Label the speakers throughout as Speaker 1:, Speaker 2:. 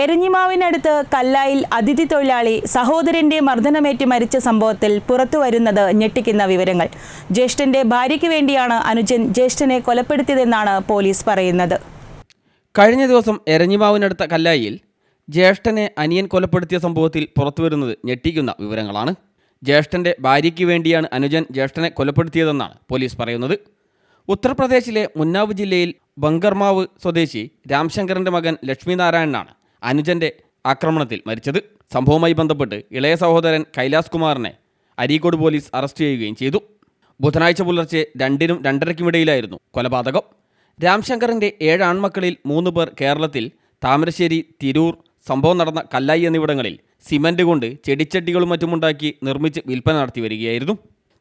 Speaker 1: എരഞ്ഞിമാവിനടുത്ത് കല്ലായിൽ അതിഥി തൊഴിലാളി സഹോദരന്റെ മർദ്ദനമേറ്റ് മരിച്ച സംഭവത്തിൽ പുറത്തുവരുന്നത് ഞെട്ടിക്കുന്ന വിവരങ്ങൾ. ജ്യേഷ്ഠന്റെ ഭാര്യയ്ക്ക് വേണ്ടിയാണ് അനുജൻ ജ്യേഷ്ഠനെ കൊലപ്പെടുത്തിയതെന്നാണ് പോലീസ് പറയുന്നത്.
Speaker 2: കഴിഞ്ഞ ദിവസം എരഞ്ഞിമാവിനടുത്ത കല്ലായിൽ ജ്യേഷ്ഠനെ അനിയൻ കൊലപ്പെടുത്തിയ സംഭവത്തിൽ പുറത്തുവരുന്നത് ഞെട്ടിക്കുന്ന വിവരങ്ങളാണ്. ജ്യേഷ്ഠന്റെ ഭാര്യയ്ക്ക് വേണ്ടിയാണ് അനുജൻ ജ്യേഷ്ഠനെ കൊലപ്പെടുത്തിയതെന്നാണ് പോലീസ് പറയുന്നത്. ഉത്തർപ്രദേശിലെ ഉന്നാവ് ജില്ലയിൽ ബങ്കർമാവ് സ്വദേശി രാംശങ്കറിന്റെ മകൻ ലക്ഷ്മിനാരായണനാണ് അനുജന്റെ ആക്രമണത്തിൽ മരിച്ചത്. സംഭവവുമായി ബന്ധപ്പെട്ട് ഇളയ സഹോദരൻ കൈലാസ് കുമാറിനെ അരീക്കോട് പോലീസ് അറസ്റ്റ് ചെയ്യുകയും ചെയ്തു. ബുധനാഴ്ച പുലർച്ചെ 2-നും 2:30-ക്കുമിടയിലായിരുന്നു കൊലപാതകം. രാംശങ്കറിന്റെ 7 ആൺമക്കളിൽ 3 പേർ കേരളത്തിൽ താമരശ്ശേരി, തിരൂർ, സംഭവം നടന്ന കല്ലായി എന്നിവിടങ്ങളിൽ സിമന്റ് കൊണ്ട് ചെടിച്ചട്ടികളും മറ്റുമുണ്ടാക്കി നിർമ്മിച്ച് വിൽപ്പന നടത്തി വരികയായിരുന്നു.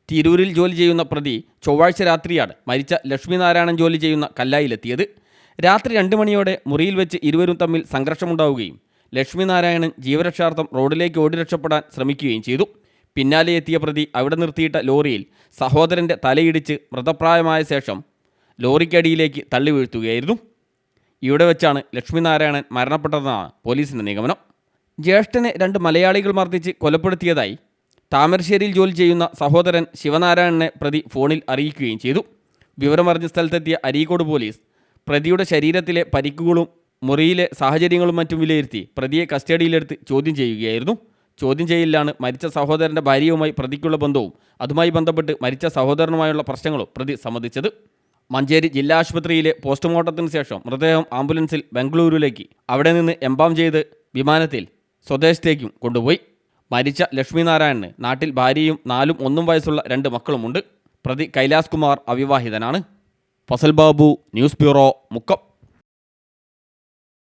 Speaker 2: തിരൂരിൽ ജോലി ചെയ്യുന്ന പ്രതി ചൊവ്വാഴ്ച രാത്രിയാണ് മരിച്ച ലക്ഷ്മിനാരായണൻ ജോലി ചെയ്യുന്ന കല്ലായിലെത്തിയത്. രാത്രി 2 മണിയോടെ മുറിയിൽ വെച്ച് ഇരുവരും തമ്മിൽ സംഘർഷമുണ്ടാവുകയും ലക്ഷ്മിനാരായണൻ ജീവരക്ഷാർത്ഥം റോഡിലേക്ക് ഓടി രക്ഷപ്പെടാൻ ശ്രമിക്കുകയും ചെയ്തു. പിന്നാലെ എത്തിയ പ്രതി അവിടെ നിർത്തിയിട്ട ലോറിയിൽ സഹോദരൻ്റെ തലയിടിച്ച് മൃതപ്രായമായ ശേഷം ലോറിക്കടിയിലേക്ക് തള്ളി വീഴ്ത്തുകയായിരുന്നു. ഇവിടെ വെച്ചാണ് ലക്ഷ്മിനാരായണൻ മരണപ്പെട്ടതെന്നാണ് പോലീസിൻ്റെ നിഗമനം. ജ്യേഷ്ഠനെ 2 മലയാളികൾ മർദ്ദിച്ച് കൊലപ്പെടുത്തിയതായി താമരശ്ശേരിയിൽ ജോലി ചെയ്യുന്ന സഹോദരൻ ശിവനാരായണനെ പ്രതി ഫോണിൽ അറിയിക്കുകയും ചെയ്തു. വിവരമറിഞ്ഞ സ്ഥലത്തെത്തിയ അരീക്കോട് പോലീസ് പ്രതിയുടെ ശരീരത്തിലെ പരിക്കുകളും മുറിയിലെ സാഹചര്യങ്ങളും മറ്റും വിലയിരുത്തി പ്രതിയെ കസ്റ്റഡിയിലെടുത്ത് ചോദ്യം ചെയ്യുകയായിരുന്നു. ചോദ്യം ചെയ്യലിലാണ് മരിച്ച സഹോദരൻ്റെ ഭാര്യയുമായി പ്രതിക്കുള്ള ബന്ധവും അതുമായി ബന്ധപ്പെട്ട് മരിച്ച സഹോദരനുമായുള്ള പ്രശ്നങ്ങളും പ്രതി സമ്മതിച്ചത്. മഞ്ചേരി ജില്ലാ ആശുപത്രിയിലെ പോസ്റ്റ്മോർട്ടത്തിന് ശേഷം മൃതദേഹം ആംബുലൻസിൽ ബംഗളൂരുവിലേക്ക്, അവിടെ നിന്ന് എംബാം ചെയ്ത് വിമാനത്തിൽ സ്വദേശത്തേക്കും കൊണ്ടുപോയി. മരിച്ച ലക്ഷ്മിനാരായണന് നാട്ടിൽ ഭാര്യയും 4-ഉം 1-ഉം വയസ്സുള്ള 2 മക്കളുമുണ്ട്. പ്രതി കൈലാസ് കുമാർ അവിവാഹിതനാണ്. Fasal Babu, news bureau, Mukkam.